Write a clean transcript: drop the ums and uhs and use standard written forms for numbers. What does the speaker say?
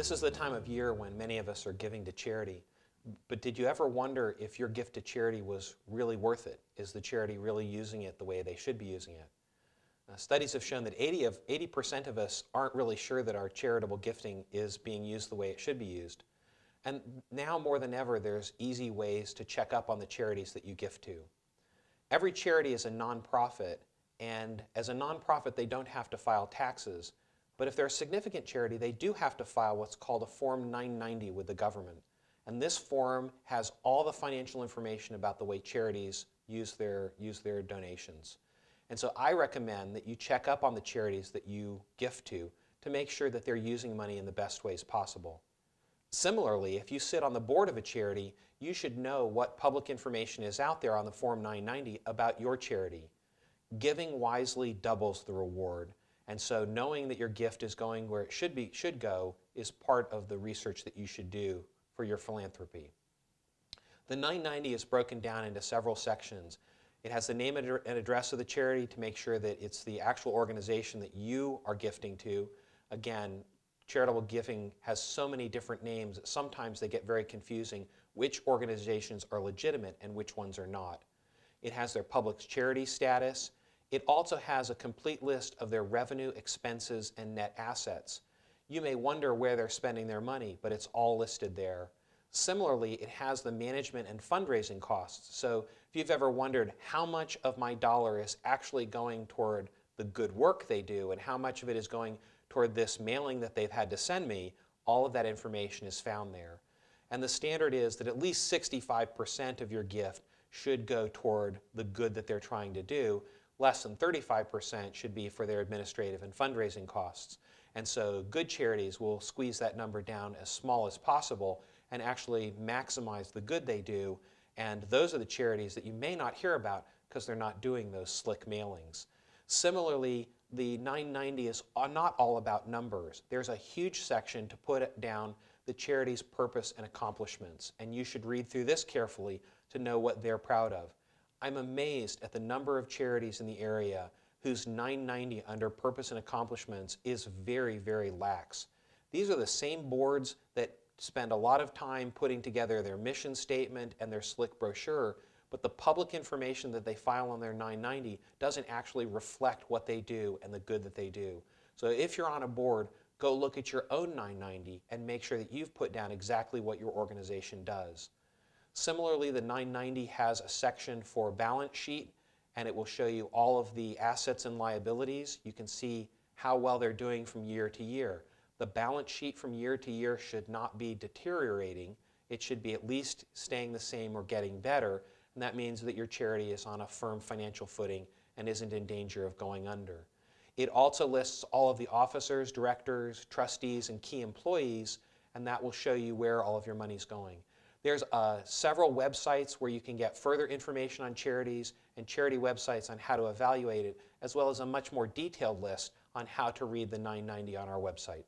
This is the time of year when many of us are giving to charity. But did you ever wonder if your gift to charity was really worth it? Is the charity really using it the way they should be using it? Studies have shown that 80% of us aren't really sure that our charitable gifting is being used the way it should be used. And now more than ever, there's easy ways to check up on the charities that you gift to. Every charity is a nonprofit, and as a nonprofit, they don't have to file taxes. But if they're a significant charity, they do have to file what's called a Form 990 with the government. And this form has all the financial information about the way charities use their donations. And so I recommend that you check up on the charities that you gift to make sure that they're using money in the best ways possible. Similarly, if you sit on the board of a charity, you should know what public information is out there on the Form 990 about your charity. Giving wisely doubles the reward. And so knowing that your gift is going where it should go is part of the research that you should do for your philanthropy. The 990 is broken down into several sections. It has the name and address of the charity to make sure that it's the actual organization that you are gifting to. Again, charitable giving has so many different names that sometimes they get very confusing which organizations are legitimate and which ones are not. It has their public charity status. It also has a complete list of their revenue, expenses, and net assets. You may wonder where they're spending their money, but it's all listed there. Similarly, it has the management and fundraising costs. So if you've ever wondered how much of my dollar is actually going toward the good work they do and how much of it is going toward this mailing that they've had to send me, all of that information is found there. And the standard is that at least 65% of your gift should go toward the good that they're trying to do. Less than 35% should be for their administrative and fundraising costs. And so good charities will squeeze that number down as small as possible and actually maximize the good they do. And those are the charities that you may not hear about because they're not doing those slick mailings. Similarly, the 990 is not all about numbers. There's a huge section to put down the charity's purpose and accomplishments. And you should read through this carefully to know what they're proud of. I'm amazed at the number of charities in the area whose 990 under purpose and accomplishments is very, very lax. These are the same boards that spend a lot of time putting together their mission statement and their slick brochure, but the public information that they file on their 990 doesn't actually reflect what they do and the good that they do. So if you're on a board, go look at your own 990 and make sure that you've put down exactly what your organization does. Similarly, the 990 has a section for balance sheet, and it will show you all of the assets and liabilities. You can see how well they're doing from year to year. The balance sheet from year to year should not be deteriorating. It should be at least staying the same or getting better, and that means that your charity is on a firm financial footing and isn't in danger of going under. It also lists all of the officers, directors, trustees, and key employees, and that will show you where all of your money's going. There's several websites where you can get further information on charities and charity websites on how to evaluate it, as well as a much more detailed list on how to read the 990 on our website.